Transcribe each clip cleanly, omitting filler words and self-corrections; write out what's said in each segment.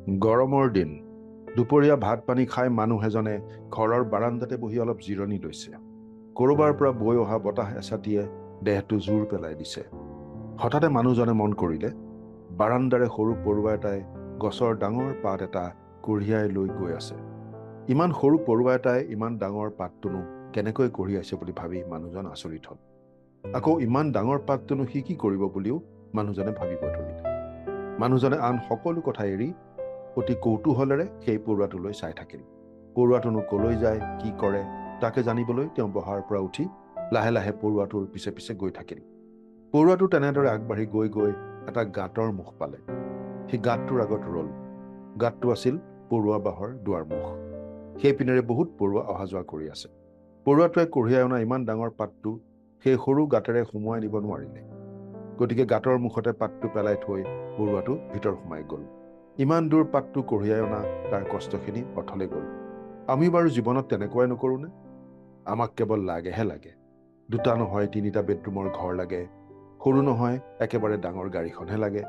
গৰমৰ দিন দুপৰীয়া ভাত পানী খাই মানুহ এজনে ঘৰৰ বাৰান্দাতে বহি অলপ জিৰণি লৈছে। ক'ৰবাৰ পৰা বৈ অহা বতাহ এচাটিয়ে দেহটো জোৰ পেলাই দিছে। হঠাতে মানুহজনে মন কৰিলে, বাৰান্দাৰে সৰু পৰুৱা এটাই গছৰ ডাঙৰ পাত এটা কঢ়িয়াই লৈ গৈ আছে। ইমান সৰু পৰুৱা এটাই ইমান ডাঙৰ পাতটোনো কেনেকৈ কঢ়িয়াইছে বুলি ভাবি মানুহজন আচৰিত হ'ল। আকৌ ইমান ডাঙৰ পাতটোনো সি কি কৰিব বুলিও মানুহজনে ভাবিব ধৰিলে। মানুহজনে আন সকলো কথা এৰি অতি কৌতূহলেৰে সেই পৰুৱাটোলৈ চাই থাকিল। পৰুৱাটোনো কলৈ যায়, কি কৰে তাকে জানিবলৈ তেওঁ বহাৰ পৰা উঠি লাহে লাহে পৰুৱাটোৰ পিছে পিছে গৈ থাকিল। পৰুৱাটো তেনেদৰে আগবাঢ়ি গৈ গৈ এটা গাঁতৰ মুখ পালে। সেই গাঁতটোৰ আগত ৰল। গাঁতটো আছিল পৰুৱা বাহৰ দুৱাৰমুখ। সেই পিনেৰে বহুত পৰুৱা অহা যোৱা কৰি আছে। পৰুৱাটোৱে কঢ়িয়াই অনা ইমান ডাঙৰ পাতটো সেই সৰু গাঁতেৰে সুমুৱাই নিব নোৱাৰিলে। গতিকে গাঁতৰ মুখতে পাতটো পেলাই থৈ পৰুৱাটো ভিতৰ সোমাই গ'ল। ইমান দূৰ পাতটো কঢ়িয়াই অনা তাৰ কষ্টখিনি অথলে গ'ল। আমি বাৰু জীৱনত তেনেকুৱাই নকৰোঁনে? আমাক কেৱল লাগেহে লাগে। দুটা নহয় তিনিটা বেডৰুমৰ ঘৰ লাগে, সৰু নহয় একেবাৰে ডাঙৰ গাড়ীখনহে লাগে।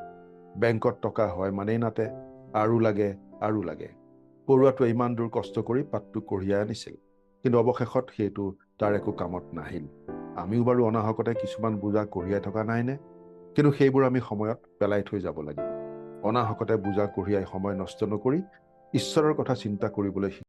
বেংকত টকা হয় মানেই নাতে, আৰু লাগে আৰু লাগে। পৰুৱাটোৱে ইমান দূৰ কষ্ট কৰি পাতটো কঢ়িয়াই আনিছিল, কিন্তু অৱশেষত সেইটো তাৰ একো কামত নাহিল। আমিও বাৰু অনাহকতে কিছুমান বোজা কঢ়িয়াই থকা নাইনে? কিন্তু সেইবোৰ আমি সময়ত পেলাই থৈ যাব লাগিব। অনাহকতে বোজা কঢ়িয়াই সময় নষ্ট নকৰি ঈশ্বৰৰ কথা চিন্তা কৰিবলৈ